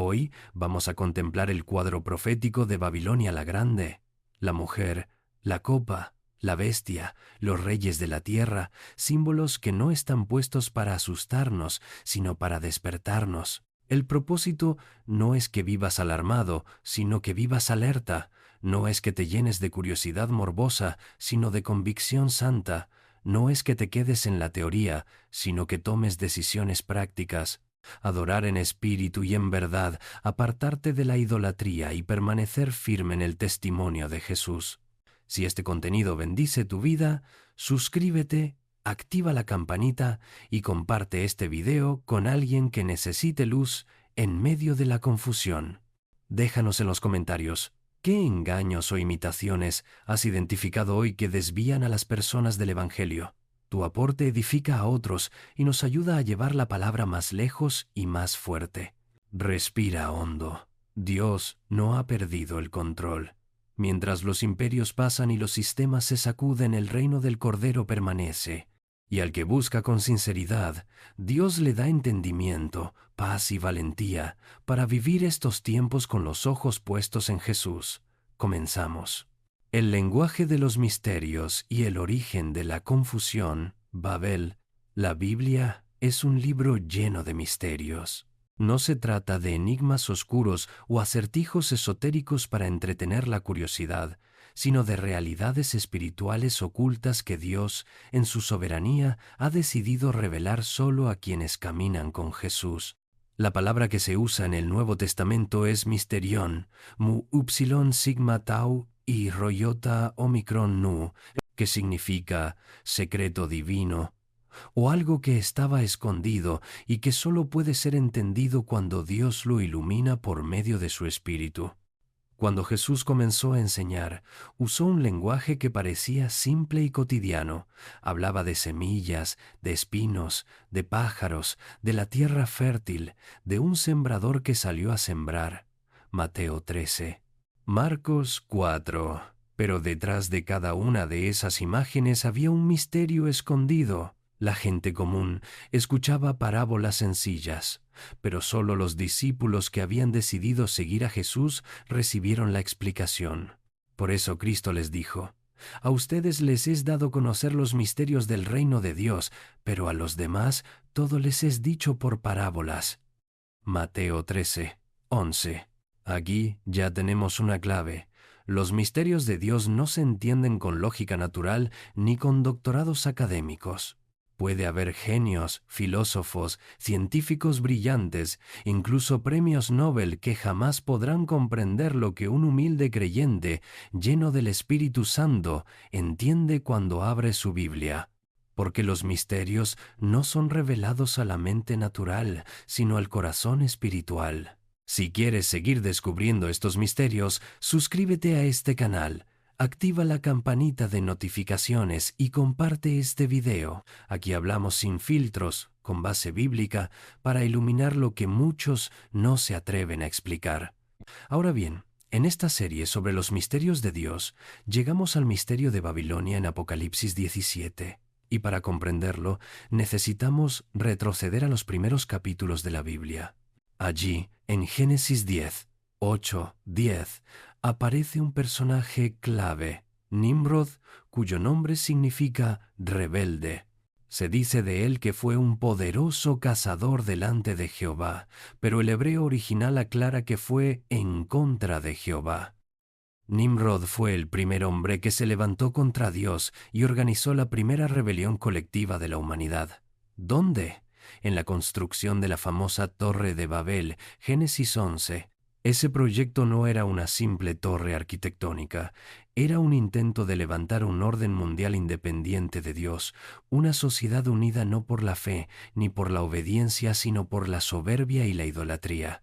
Hoy vamos a contemplar el cuadro profético de Babilonia la Grande, la mujer, la copa, la bestia, los reyes de la tierra, símbolos que no están puestos para asustarnos, sino para despertarnos. El propósito no es que vivas alarmado, sino que vivas alerta. No es que te llenes de curiosidad morbosa, sino de convicción santa. No es que te quedes en la teoría, sino que tomes decisiones prácticas. Adorar en espíritu y en verdad, apartarte de la idolatría y permanecer firme en el testimonio de Jesús. Si este contenido bendice tu vida, suscríbete, activa la campanita y comparte este video con alguien que necesite luz en medio de la confusión. Déjanos en los comentarios, ¿qué engaños o imitaciones has identificado hoy que desvían a las personas del Evangelio? Tu aporte edifica a otros y nos ayuda a llevar la palabra más lejos y más fuerte. Respira hondo. Dios no ha perdido el control. Mientras los imperios pasan y los sistemas se sacuden, el reino del Cordero permanece. Y al que busca con sinceridad, Dios le da entendimiento, paz y valentía para vivir estos tiempos con los ojos puestos en Jesús. Comenzamos. El lenguaje de los misterios y el origen de la confusión, Babel. La Biblia es un libro lleno de misterios. No se trata de enigmas oscuros o acertijos esotéricos para entretener la curiosidad, sino de realidades espirituales ocultas que Dios, en su soberanía, ha decidido revelar solo a quienes caminan con Jesús. La palabra que se usa en el Nuevo Testamento es misterión, mu upsilon sigma tau y royota omicron nu, que significa secreto divino, o algo que estaba escondido y que solo puede ser entendido cuando Dios lo ilumina por medio de su Espíritu. Cuando Jesús comenzó a enseñar, usó un lenguaje que parecía simple y cotidiano. Hablaba de semillas, de espinos, de pájaros, de la tierra fértil, de un sembrador que salió a sembrar. Mateo 13. Marcos 4. Pero detrás de cada una de esas imágenes había un misterio escondido. La gente común escuchaba parábolas sencillas, pero solo los discípulos que habían decidido seguir a Jesús recibieron la explicación. Por eso Cristo les dijo: «A ustedes les es dado conocer los misterios del reino de Dios, pero a los demás todo les es dicho por parábolas». Mateo 13, 11. Aquí ya tenemos una clave. Los misterios de Dios no se entienden con lógica natural ni con doctorados académicos. Puede haber genios, filósofos, científicos brillantes, incluso premios Nobel que jamás podrán comprender lo que un humilde creyente, lleno del Espíritu Santo, entiende cuando abre su Biblia. Porque los misterios no son revelados a la mente natural, sino al corazón espiritual. Si quieres seguir descubriendo estos misterios, suscríbete a este canal. Activa la campanita de notificaciones y comparte este video. Aquí hablamos sin filtros, con base bíblica, para iluminar lo que muchos no se atreven a explicar. Ahora bien, en esta serie sobre los misterios de Dios, llegamos al misterio de Babilonia en Apocalipsis 17. Y para comprenderlo, necesitamos retroceder a los primeros capítulos de la Biblia. Allí, en Génesis 10, 8, 10, aparece un personaje clave, Nimrod, cuyo nombre significa rebelde. Se dice de él que fue un poderoso cazador delante de Jehová, pero el hebreo original aclara que fue en contra de Jehová. Nimrod fue el primer hombre que se levantó contra Dios y organizó la primera rebelión colectiva de la humanidad. ¿Dónde? En la construcción de la famosa Torre de Babel, Génesis 11. Ese proyecto no era una simple torre arquitectónica, era un intento de levantar un orden mundial independiente de Dios, una sociedad unida no por la fe ni por la obediencia, sino por la soberbia y la idolatría.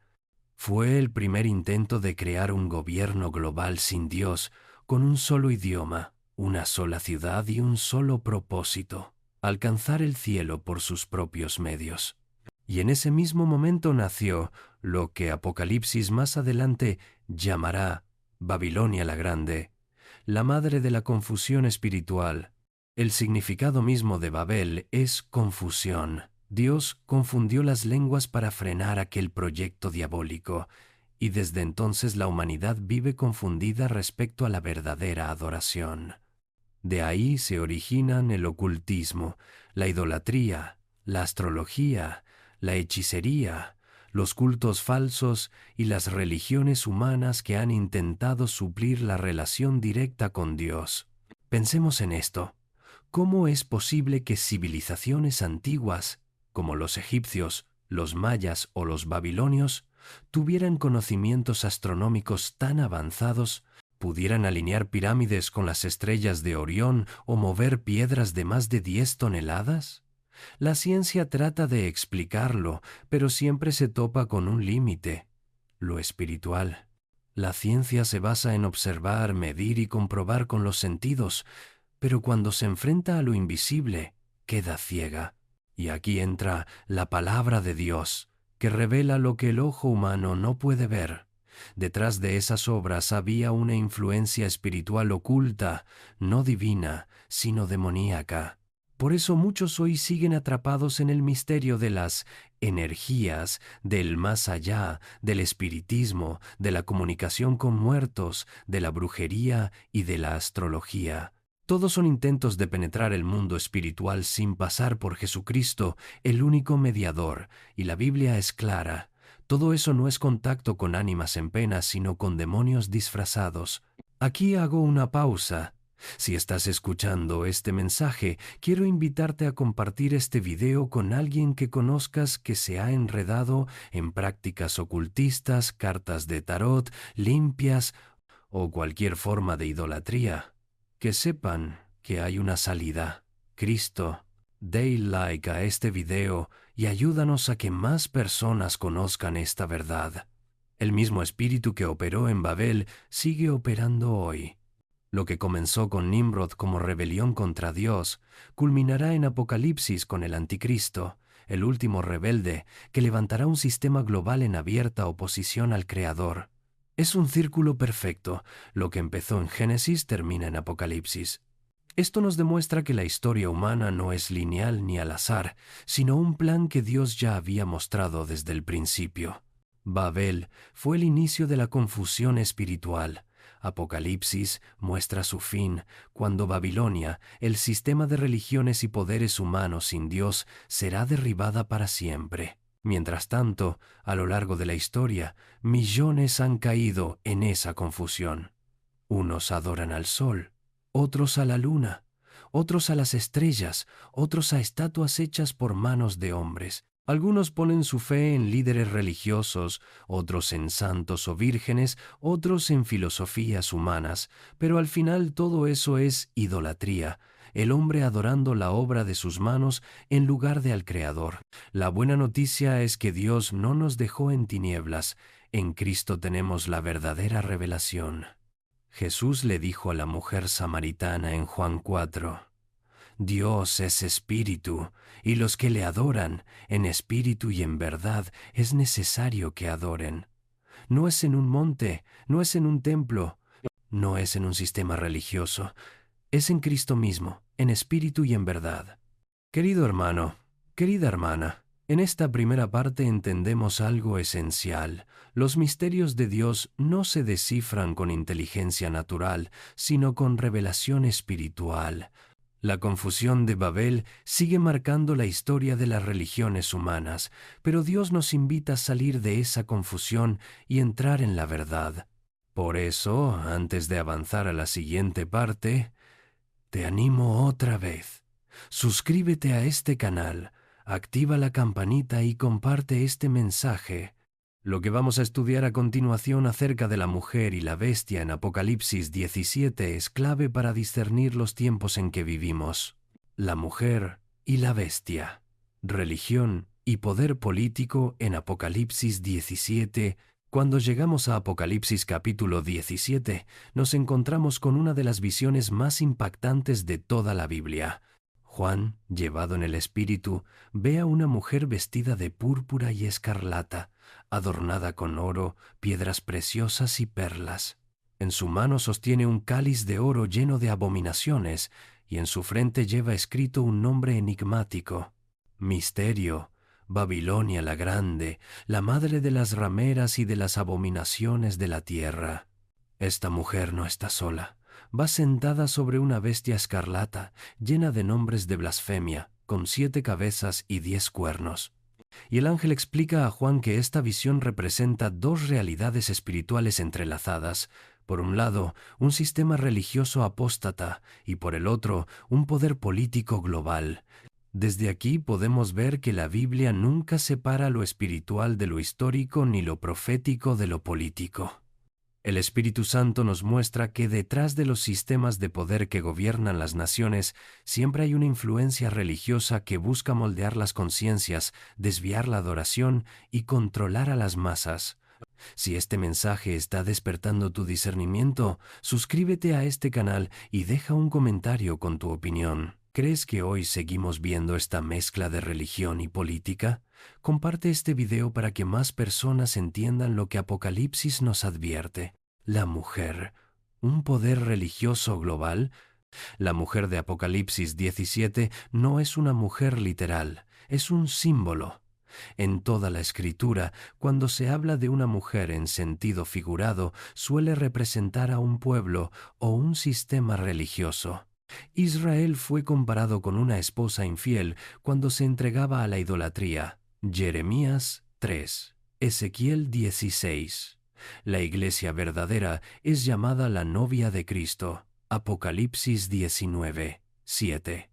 Fue el primer intento de crear un gobierno global sin Dios, con un solo idioma, una sola ciudad y un solo propósito: alcanzar el cielo por sus propios medios. Y en ese mismo momento nació lo que Apocalipsis más adelante llamará Babilonia la Grande, la madre de la confusión espiritual. El significado mismo de Babel es confusión. Dios confundió las lenguas para frenar aquel proyecto diabólico, y desde entonces la humanidad vive confundida respecto a la verdadera adoración. De ahí se originan el ocultismo, la idolatría, la astrología, la hechicería, los cultos falsos y las religiones humanas que han intentado suplir la relación directa con Dios. Pensemos en esto. ¿Cómo es posible que civilizaciones antiguas, como los egipcios, los mayas o los babilonios, tuvieran conocimientos astronómicos tan avanzados, pudieran alinear pirámides con las estrellas de Orión o mover piedras de más de 10 toneladas? La ciencia trata de explicarlo, pero siempre se topa con un límite: lo espiritual. La ciencia se basa en observar, medir y comprobar con los sentidos, pero cuando se enfrenta a lo invisible, queda ciega. Y aquí entra la palabra de Dios, que revela lo que el ojo humano no puede ver. Detrás de esas obras había una influencia espiritual oculta, no divina, sino demoníaca. Por eso muchos hoy siguen atrapados en el misterio de las energías, del más allá, del espiritismo, de la comunicación con muertos, de la brujería y de la astrología. Todos son intentos de penetrar el mundo espiritual sin pasar por Jesucristo, el único mediador, y la Biblia es clara. Todo eso no es contacto con ánimas en pena, sino con demonios disfrazados. Aquí hago una pausa. Si estás escuchando este mensaje, quiero invitarte a compartir este video con alguien que conozcas que se ha enredado en prácticas ocultistas, cartas de tarot, limpias o cualquier forma de idolatría. Que sepan que hay una salida. Cristo, dale like a este video y ayúdanos a que más personas conozcan esta verdad. El mismo espíritu que operó en Babel sigue operando hoy. Lo que comenzó con Nimrod como rebelión contra Dios, culminará en Apocalipsis con el Anticristo, el último rebelde, que levantará un sistema global en abierta oposición al Creador. Es un círculo perfecto. Lo que empezó en Génesis termina en Apocalipsis. Esto nos demuestra que la historia humana no es lineal ni al azar, sino un plan que Dios ya había mostrado desde el principio. Babel fue el inicio de la confusión espiritual. Apocalipsis muestra su fin, cuando Babilonia, el sistema de religiones y poderes humanos sin Dios, será derribada para siempre. Mientras tanto, a lo largo de la historia, millones han caído en esa confusión. Unos adoran al sol, otros a la luna, otros a las estrellas, otros a estatuas hechas por manos de hombres. Algunos ponen su fe en líderes religiosos, otros en santos o vírgenes, otros en filosofías humanas, pero al final todo eso es idolatría, el hombre adorando la obra de sus manos en lugar de al Creador. La buena noticia es que Dios no nos dejó en tinieblas. En Cristo tenemos la verdadera revelación. Jesús le dijo a la mujer samaritana en Juan 4, Dios es espíritu, y los que le adoran, en espíritu y en verdad, es necesario que adoren. No es en un monte, no es en un templo, no es en un sistema religioso, es en Cristo mismo, en espíritu y en verdad. Querido hermano, querida hermana, en esta primera parte entendemos algo esencial. Los misterios de Dios no se descifran con inteligencia natural, sino con revelación espiritual. La confusión de Babel sigue marcando la historia de las religiones humanas, pero Dios nos invita a salir de esa confusión y entrar en la verdad. Por eso, antes de avanzar a la siguiente parte, te animo otra vez. Suscríbete a este canal, activa la campanita y comparte este mensaje. Lo que vamos a estudiar a continuación acerca de la mujer y la bestia en Apocalipsis 17 es clave para discernir los tiempos en que vivimos. La mujer y la bestia. Religión y poder político en Apocalipsis 17. Cuando llegamos a Apocalipsis capítulo 17, nos encontramos con una de las visiones más impactantes de toda la Biblia. Juan, llevado en el espíritu, ve a una mujer vestida de púrpura y escarlata, adornada con oro, piedras preciosas y perlas. En su mano sostiene un cáliz de oro lleno de abominaciones, y en su frente lleva escrito un nombre enigmático: Misterio. Babilonia la Grande, la madre de las rameras y de las abominaciones de la tierra. Esta mujer no está sola. Va sentada sobre una bestia escarlata, llena de nombres de blasfemia, con 7 cabezas y 10 cuernos. Y el ángel explica a Juan que esta visión representa 2 realidades espirituales entrelazadas. Por un lado, un sistema religioso apóstata y por el otro, un poder político global. Desde aquí podemos ver que la Biblia nunca separa lo espiritual de lo histórico ni lo profético de lo político. El Espíritu Santo nos muestra que detrás de los sistemas de poder que gobiernan las naciones siempre hay una influencia religiosa que busca moldear las conciencias, desviar la adoración y controlar a las masas. Si este mensaje está despertando tu discernimiento, suscríbete a este canal y deja un comentario con tu opinión. ¿Crees que hoy seguimos viendo esta mezcla de religión y política? Comparte este video para que más personas entiendan lo que Apocalipsis nos advierte. La mujer, ¿un poder religioso global? La mujer de Apocalipsis 17 no es una mujer literal, es un símbolo. En toda la Escritura, cuando se habla de una mujer en sentido figurado, suele representar a un pueblo o un sistema religioso. Israel fue comparado con una esposa infiel cuando se entregaba a la idolatría. Jeremías 3, Ezequiel 16. La iglesia verdadera es llamada la novia de Cristo. Apocalipsis 19, 7.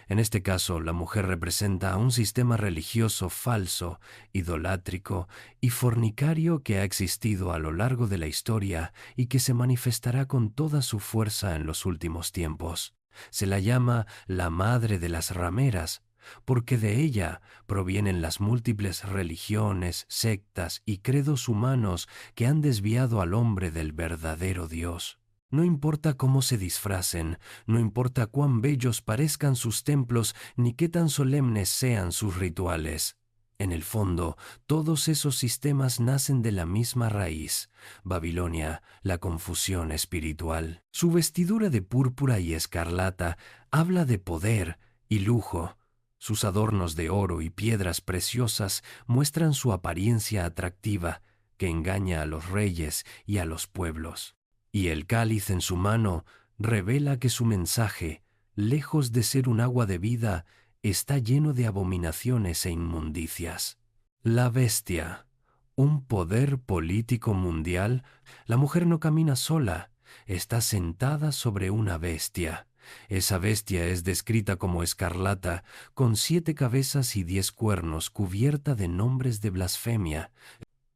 En este caso, la mujer representa a un sistema religioso falso, idolátrico y fornicario que ha existido a lo largo de la historia y que se manifestará con toda su fuerza en los últimos tiempos. Se la llama la madre de las rameras, porque de ella provienen las múltiples religiones, sectas y credos humanos que han desviado al hombre del verdadero Dios. No importa cómo se disfracen, no importa cuán bellos parezcan sus templos, ni qué tan solemnes sean sus rituales. En el fondo, todos esos sistemas nacen de la misma raíz, Babilonia, la confusión espiritual. Su vestidura de púrpura y escarlata habla de poder y lujo. Sus adornos de oro y piedras preciosas muestran su apariencia atractiva, que engaña a los reyes y a los pueblos. Y el cáliz en su mano revela que su mensaje, lejos de ser un agua de vida, está lleno de abominaciones e inmundicias. La bestia, un poder político mundial. La mujer no camina sola, está sentada sobre una bestia. Esa bestia es descrita como escarlata, con 7 cabezas y 10 cuernos, cubierta de nombres de blasfemia.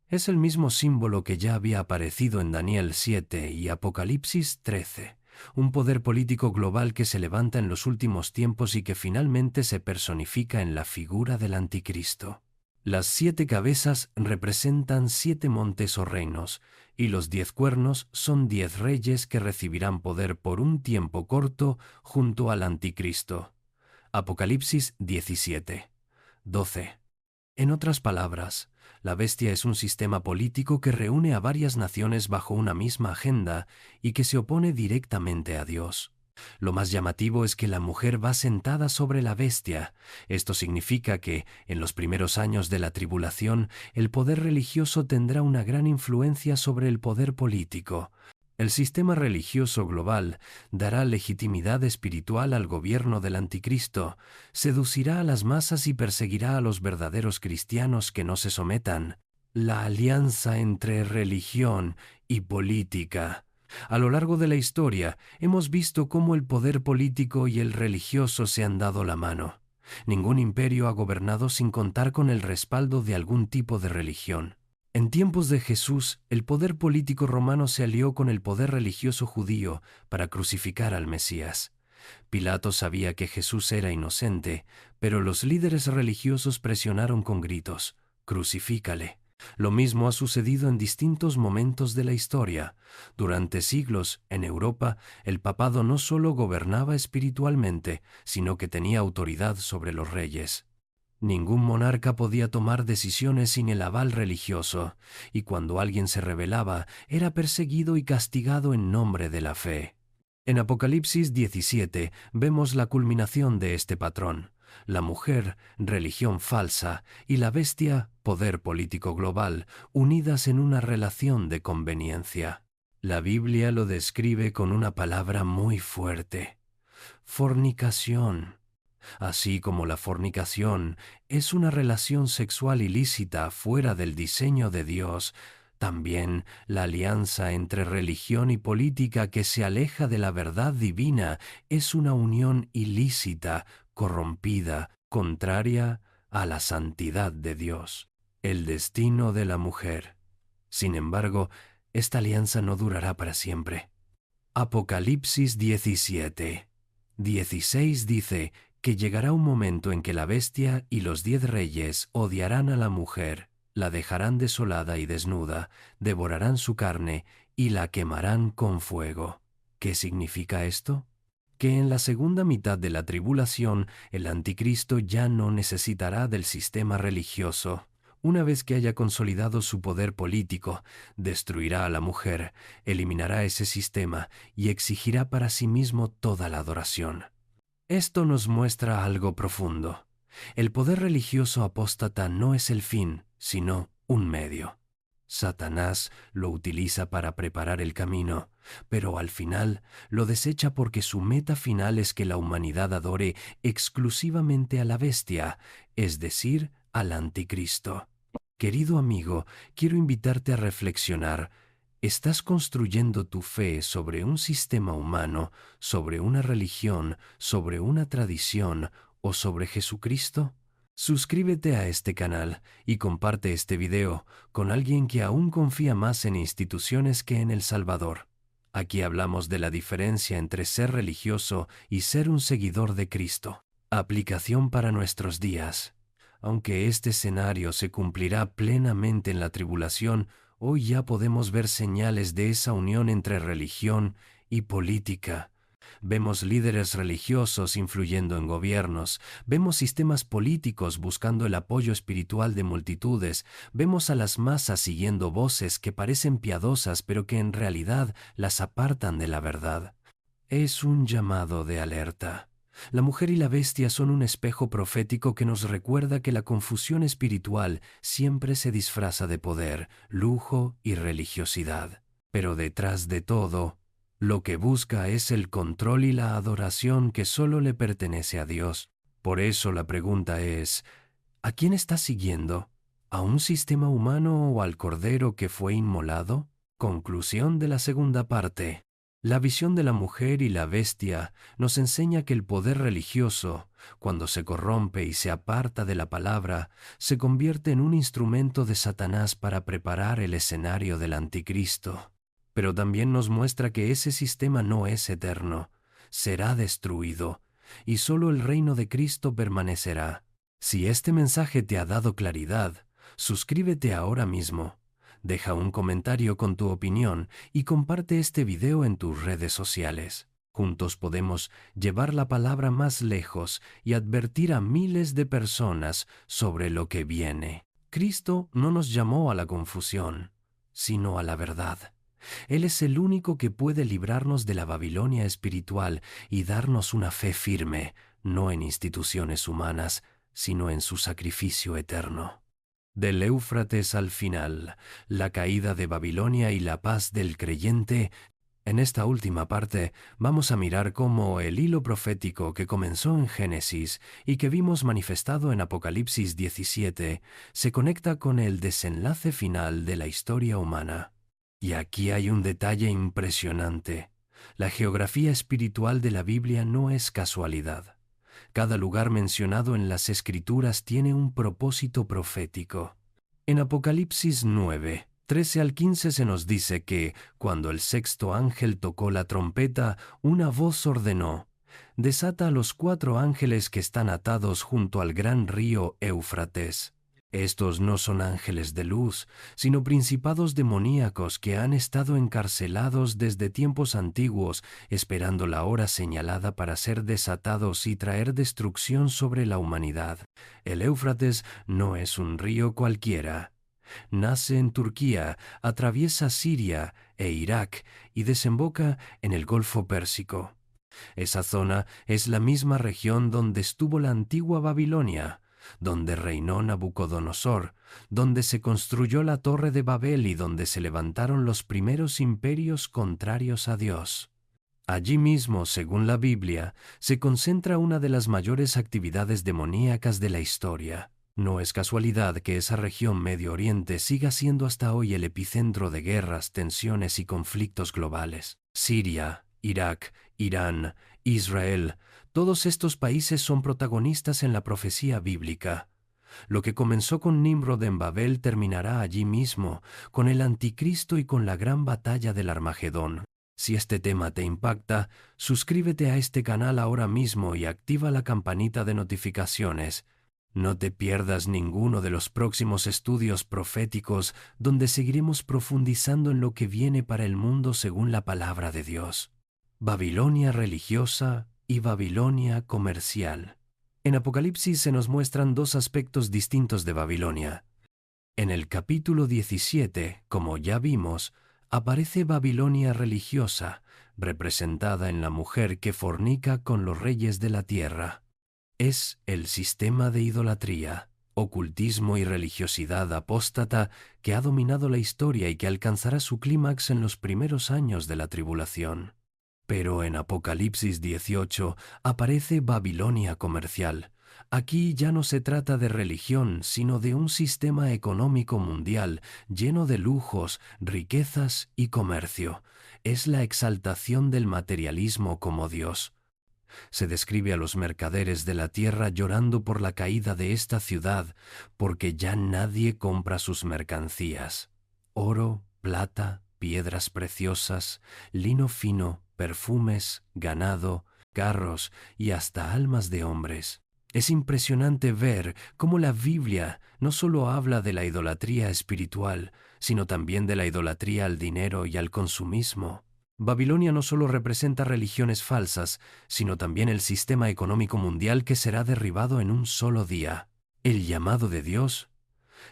Es el mismo símbolo que ya había aparecido en Daniel 7 y Apocalipsis 13, un poder político global que se levanta en los últimos tiempos y que finalmente se personifica en la figura del Anticristo. Las 7 cabezas representan 7 montes o reinos, y los 10 cuernos son 10 reyes que recibirán poder por un tiempo corto junto al Anticristo. Apocalipsis 17, 12. En otras palabras, la bestia es un sistema político que reúne a varias naciones bajo una misma agenda y que se opone directamente a Dios. Lo más llamativo es que la mujer va sentada sobre la bestia. Esto significa que, en los primeros años de la tribulación, el poder religioso tendrá una gran influencia sobre el poder político. El sistema religioso global dará legitimidad espiritual al gobierno del Anticristo, seducirá a las masas y perseguirá a los verdaderos cristianos que no se sometan. La alianza entre religión y política. A lo largo de la historia, hemos visto cómo el poder político y el religioso se han dado la mano. Ningún imperio ha gobernado sin contar con el respaldo de algún tipo de religión. En tiempos de Jesús, el poder político romano se alió con el poder religioso judío para crucificar al Mesías. Pilato sabía que Jesús era inocente, pero los líderes religiosos presionaron con gritos: «¡Crucifícale!». Lo mismo ha sucedido en distintos momentos de la historia. Durante siglos, en Europa, el papado no solo gobernaba espiritualmente, sino que tenía autoridad sobre los reyes. Ningún monarca podía tomar decisiones sin el aval religioso, y cuando alguien se rebelaba, era perseguido y castigado en nombre de la fe. En Apocalipsis 17 vemos la culminación de este patrón. la mujer, religión falsa, y la bestia, poder político global, unidas en una relación de conveniencia. La Biblia lo describe con una palabra muy fuerte: fornicación. Así como la fornicación es una relación sexual ilícita fuera del diseño de Dios, también la alianza entre religión y política que se aleja de la verdad divina es una unión ilícita, corrompida, contraria a la santidad de Dios. El destino de la mujer. Sin embargo, esta alianza no durará para siempre. Apocalipsis 17:16 dice que llegará un momento en que la bestia y los 10 reyes odiarán a la mujer, la dejarán desolada y desnuda, devorarán su carne y la quemarán con fuego. ¿Qué significa esto? Que en la segunda mitad de la tribulación el anticristo ya no necesitará del sistema religioso. Una vez que haya consolidado su poder político, destruirá a la mujer, eliminará ese sistema y exigirá para sí mismo toda la adoración. Esto nos muestra algo profundo. El poder religioso apóstata no es el fin, sino un medio. Satanás lo utiliza para preparar el camino, pero al final lo desecha porque su meta final es que la humanidad adore exclusivamente a la bestia, es decir, al anticristo. Querido amigo, quiero invitarte a reflexionar. ¿Estás construyendo tu fe sobre un sistema humano, sobre una religión, sobre una tradición o sobre Jesucristo? Suscríbete a este canal y comparte este video con alguien que aún confía más en instituciones que en el Salvador. Aquí hablamos de la diferencia entre ser religioso y ser un seguidor de Cristo. Aplicación para nuestros días. Aunque este escenario se cumplirá plenamente en la tribulación, hoy ya podemos ver señales de esa unión entre religión y política. Vemos líderes religiosos influyendo en gobiernos, vemos sistemas políticos buscando el apoyo espiritual de multitudes, vemos a las masas siguiendo voces que parecen piadosas pero que en realidad las apartan de la verdad. Es un llamado de alerta. La mujer y la bestia son un espejo profético que nos recuerda que la confusión espiritual siempre se disfraza de poder, lujo y religiosidad. Pero detrás de todo, lo que busca es el control y la adoración que solo le pertenece a Dios. Por eso la pregunta es, ¿a quién estás siguiendo? ¿A un sistema humano o al Cordero que fue inmolado? Conclusión de la segunda parte. La visión de la mujer y la bestia nos enseña que el poder religioso, cuando se corrompe y se aparta de la palabra, se convierte en un instrumento de Satanás para preparar el escenario del anticristo. Pero también nos muestra que ese sistema no es eterno, será destruido, y solo el reino de Cristo permanecerá. Si este mensaje te ha dado claridad, suscríbete ahora mismo. Deja un comentario con tu opinión y comparte este video en tus redes sociales. Juntos podemos llevar la palabra más lejos y advertir a miles de personas sobre lo que viene. Cristo no nos llamó a la confusión, sino a la verdad. Él es el único que puede librarnos de la Babilonia espiritual y darnos una fe firme, no en instituciones humanas, sino en su sacrificio eterno. Del Éufrates al final, la caída de Babilonia y la paz del creyente. En esta última parte vamos a mirar cómo el hilo profético que comenzó en Génesis y que vimos manifestado en Apocalipsis 17 se conecta con el desenlace final de la historia humana. Y aquí hay un detalle impresionante. La geografía espiritual de la Biblia no es casualidad. Cada lugar mencionado en las Escrituras tiene un propósito profético. En Apocalipsis 9, 13 al 15 se nos dice que, cuando el sexto ángel tocó la trompeta, una voz ordenó: «Desata a los 4 ángeles que están atados junto al gran río Éufrates». Estos no son ángeles de luz, sino principados demoníacos que han estado encarcelados desde tiempos antiguos, esperando la hora señalada para ser desatados y traer destrucción sobre la humanidad. El Éufrates no es un río cualquiera. Nace en Turquía, atraviesa Siria e Irak y desemboca en el Golfo Pérsico. Esa zona es la misma región donde estuvo la antigua Babilonia, donde reinó Nabucodonosor, donde se construyó la Torre de Babel y donde se levantaron los primeros imperios contrarios a Dios. Allí mismo, según la Biblia, se concentra una de las mayores actividades demoníacas de la historia. No es casualidad que esa región Medio Oriente siga siendo hasta hoy el epicentro de guerras, tensiones y conflictos globales. Siria, Irak, Irán, Israel, todos estos países son protagonistas en la profecía bíblica. Lo que comenzó con Nimrod en Babel terminará allí mismo, con el Anticristo y con la gran batalla del Armagedón. Si este tema te impacta, suscríbete a este canal ahora mismo y activa la campanita de notificaciones. No te pierdas ninguno de los próximos estudios proféticos donde seguiremos profundizando en lo que viene para el mundo según la palabra de Dios. Babilonia religiosa y Babilonia comercial. En Apocalipsis se nos muestran dos aspectos distintos de Babilonia. En el capítulo 17, como ya vimos, aparece Babilonia religiosa, representada en la mujer que fornica con los reyes de la tierra. Es el sistema de idolatría, ocultismo y religiosidad apóstata que ha dominado la historia y que alcanzará su clímax en los primeros años de la tribulación. Pero en Apocalipsis 18 aparece Babilonia comercial. Aquí ya no se trata de religión, sino de un sistema económico mundial lleno de lujos, riquezas y comercio. Es la exaltación del materialismo como Dios. Se describe a los mercaderes de la tierra llorando por la caída de esta ciudad, porque ya nadie compra sus mercancías. Oro, plata, piedras preciosas, lino fino, perfumes, ganado, carros y hasta almas de hombres. Es impresionante ver cómo la Biblia no solo habla de la idolatría espiritual, sino también de la idolatría al dinero y al consumismo. Babilonia no solo representa religiones falsas, sino también el sistema económico mundial que será derribado en un solo día. El llamado de Dios: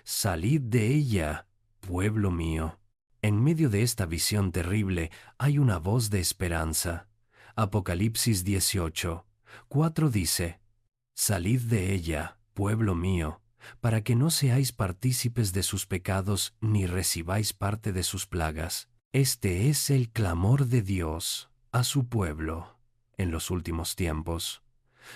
salid de ella, pueblo mío. En medio de esta visión terrible hay una voz de esperanza. Apocalipsis 18, 4 dice: salid de ella, pueblo mío, para que no seáis partícipes de sus pecados ni recibáis parte de sus plagas. Este es el clamor de Dios a su pueblo en los últimos tiempos.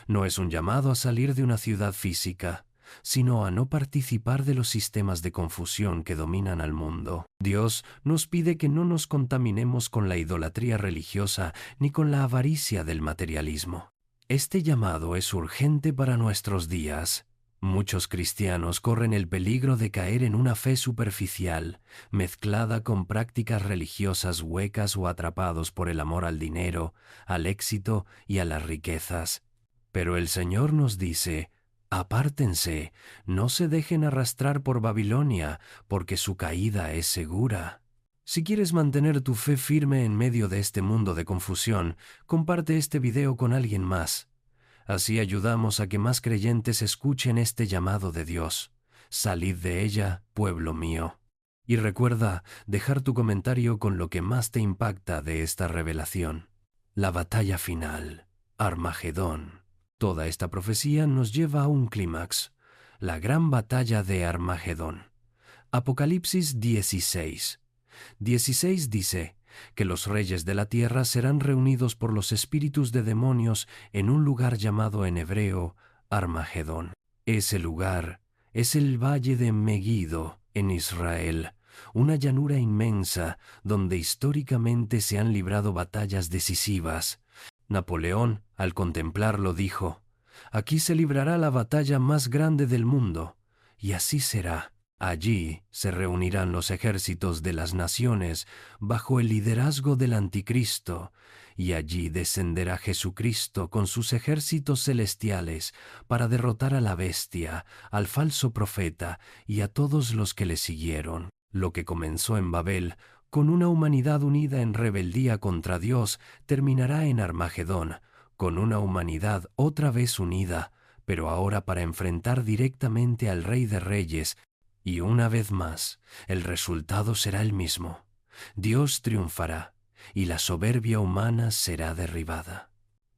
No es un llamado a salir de una ciudad física, sino a no participar de los sistemas de confusión que dominan al mundo. Dios nos pide que no nos contaminemos con la idolatría religiosa ni con la avaricia del materialismo. Este llamado es urgente para nuestros días. Muchos cristianos corren el peligro de caer en una fe superficial, mezclada con prácticas religiosas huecas o atrapados por el amor al dinero, al éxito y a las riquezas. Pero el Señor nos dice: apártense, no se dejen arrastrar por Babilonia, porque su caída es segura. Si quieres mantener tu fe firme en medio de este mundo de confusión, comparte este video con alguien más. Así ayudamos a que más creyentes escuchen este llamado de Dios. Salid de ella, pueblo mío. Y recuerda dejar tu comentario con lo que más te impacta de esta revelación. La batalla final, Armagedón. Toda esta profecía nos lleva a un clímax, la gran batalla de Armagedón. Apocalipsis 16. 16 dice que los reyes de la tierra serán reunidos por los espíritus de demonios en un lugar llamado en hebreo Armagedón. Ese lugar es el valle de Megiddo en Israel, una llanura inmensa donde históricamente se han librado batallas decisivas. Napoleón, al contemplarlo, dijo: aquí se librará la batalla más grande del mundo, y así será. Allí se reunirán los ejércitos de las naciones bajo el liderazgo del Anticristo, y allí descenderá Jesucristo con sus ejércitos celestiales para derrotar a la bestia, al falso profeta y a todos los que le siguieron. Lo que comenzó en Babel, con una humanidad unida en rebeldía contra Dios, terminará en Armagedón, con una humanidad otra vez unida, pero ahora para enfrentar directamente al Rey de Reyes. Y una vez más, el resultado será el mismo. Dios triunfará y la soberbia humana será derribada.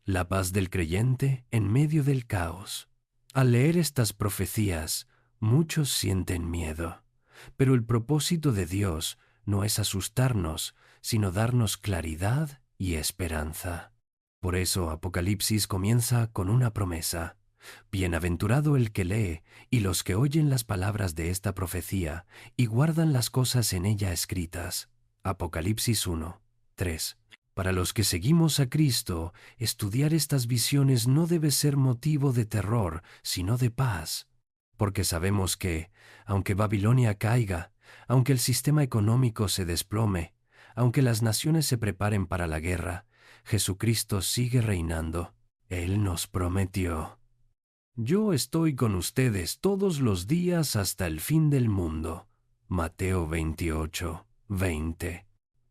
la paz del creyente en medio del caos. Al leer estas profecías, muchos sienten miedo, pero el propósito de Dios no es asustarnos, sino darnos claridad y esperanza. Por eso Apocalipsis comienza con una promesa. Bienaventurado el que lee y los que oyen las palabras de esta profecía y guardan las cosas en ella escritas. Apocalipsis 1, 3. Para los que seguimos a Cristo, estudiar estas visiones no debe ser motivo de terror, sino de paz, porque sabemos que, aunque Babilonia caiga, aunque el sistema económico se desplome, aunque las naciones se preparen para la guerra, Jesucristo sigue reinando. Él nos prometió: yo estoy con ustedes todos los días hasta el fin del mundo. Mateo 28, 20.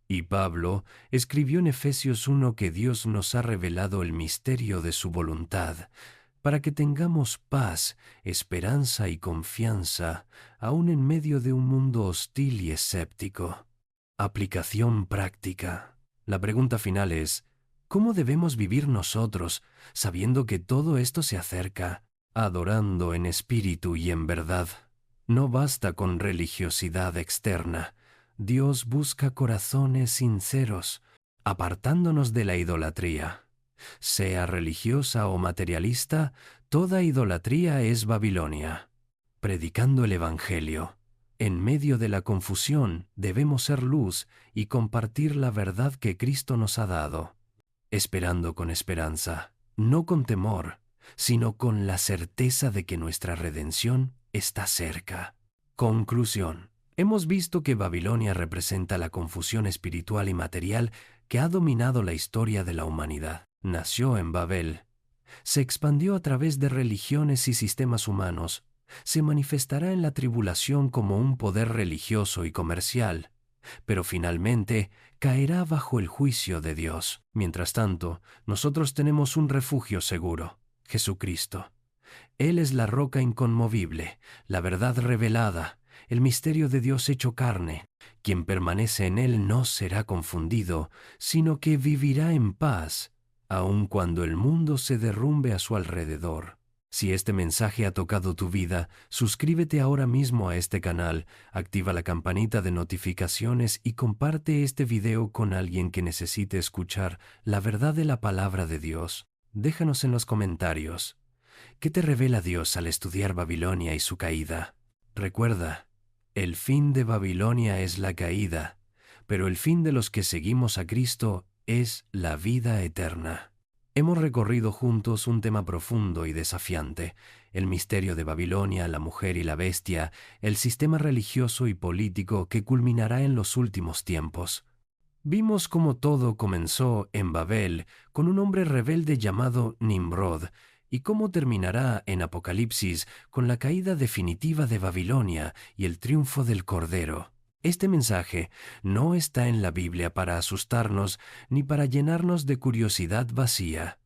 Y Pablo escribió en Efesios 1 que Dios nos ha revelado el misterio de su voluntad, para que tengamos paz, esperanza y confianza, aun en medio de un mundo hostil y escéptico. Aplicación práctica. La pregunta final es: ¿cómo debemos vivir nosotros, sabiendo que todo esto se acerca, adorando en espíritu y en verdad? No basta con religiosidad externa. Dios busca corazones sinceros, apartándonos de la idolatría. Sea religiosa o materialista, toda idolatría es Babilonia. Predicando el Evangelio, en medio de la confusión debemos ser luz y compartir la verdad que Cristo nos ha dado, esperando con esperanza, no con temor, sino con la certeza de que nuestra redención está cerca. Conclusión. Hemos visto que Babilonia representa la confusión espiritual y material que ha dominado la historia de la humanidad. Nació en Babel, se expandió a través de religiones y sistemas humanos, se manifestará en la tribulación como un poder religioso y comercial, pero finalmente caerá bajo el juicio de Dios. Mientras tanto, nosotros tenemos un refugio seguro: Jesucristo. Él es la roca inconmovible, la verdad revelada, el misterio de Dios hecho carne. Quien permanece en Él no será confundido, sino que vivirá en paz, aun cuando el mundo se derrumbe a su alrededor. Si este mensaje ha tocado tu vida, suscríbete ahora mismo a este canal, activa la campanita de notificaciones y comparte este video con alguien que necesite escuchar la verdad de la palabra de Dios. Déjanos en los comentarios: ¿qué te revela Dios al estudiar Babilonia y su caída? Recuerda, el fin de Babilonia es la caída, pero el fin de los que seguimos a Cristo es la vida eterna. Hemos recorrido juntos un tema profundo y desafiante: el misterio de Babilonia, la mujer y la bestia, el sistema religioso y político que culminará en los últimos tiempos. Vimos cómo todo comenzó en Babel con un hombre rebelde llamado Nimrod, y cómo terminará en Apocalipsis con la caída definitiva de Babilonia y el triunfo del Cordero. Este mensaje no está en la Biblia para asustarnos ni para llenarnos de curiosidad vacía,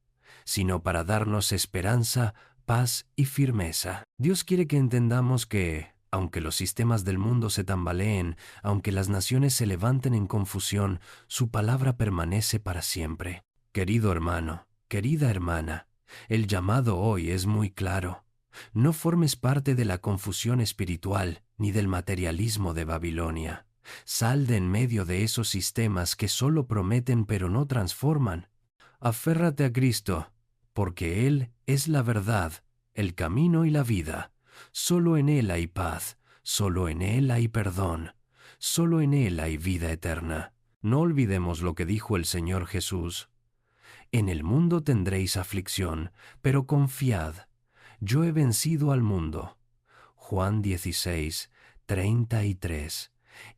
sino para darnos esperanza, paz y firmeza. Dios quiere que entendamos que, aunque los sistemas del mundo se tambaleen, aunque las naciones se levanten en confusión, su palabra permanece para siempre. Querido hermano, querida hermana, el llamado hoy es muy claro. No formes parte de la confusión espiritual ni del materialismo de Babilonia. Sal de en medio de esos sistemas que solo prometen pero no transforman. Aférrate a Cristo, porque Él es la verdad, el camino y la vida. Solo en Él hay paz, solo en Él hay perdón, solo en Él hay vida eterna. No olvidemos lo que dijo el Señor Jesús: en el mundo tendréis aflicción, pero confiad, yo he vencido al mundo. Juan 16, 33.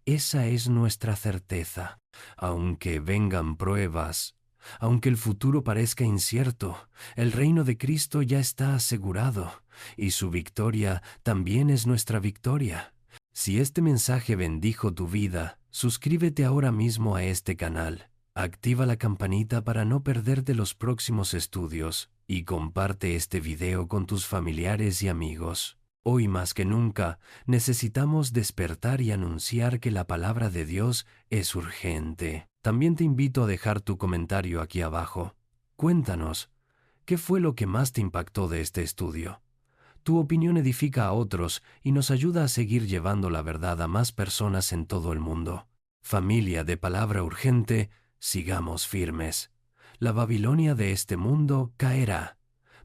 Esa es nuestra certeza. Aunque vengan pruebas, aunque el futuro parezca incierto, el reino de Cristo ya está asegurado, y su victoria también es nuestra victoria. Si este mensaje bendijo tu vida, suscríbete ahora mismo a este canal. Activa la campanita para no perderte los próximos estudios y comparte este video con tus familiares y amigos. Hoy más que nunca necesitamos despertar y anunciar que la palabra de Dios es urgente. También te invito a dejar tu comentario aquí abajo. Cuéntanos, ¿Qué fue lo que más te impactó de este estudio? Tu opinión edifica a otros y nos ayuda a seguir llevando la verdad a más personas en todo el mundo. Familia de Palabra Urgente, sigamos firmes. La Babilonia de este mundo caerá,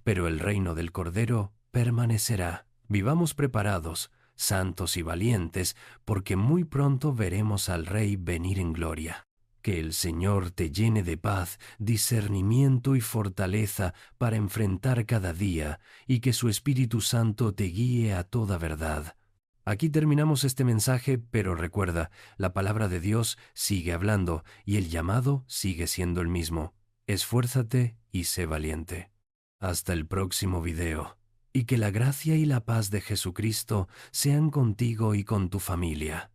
pero el reino del Cordero permanecerá. Vivamos preparados, santos y valientes, porque muy pronto veremos al Rey venir en gloria. Que el Señor te llene de paz, discernimiento y fortaleza para enfrentar cada día, y que su Espíritu Santo te guíe a toda verdad. Aquí terminamos este mensaje, pero recuerda, la palabra de Dios sigue hablando y el llamado sigue siendo el mismo. Esfuérzate y sé valiente. Hasta el próximo video. Y que la gracia y la paz de Jesucristo sean contigo y con tu familia.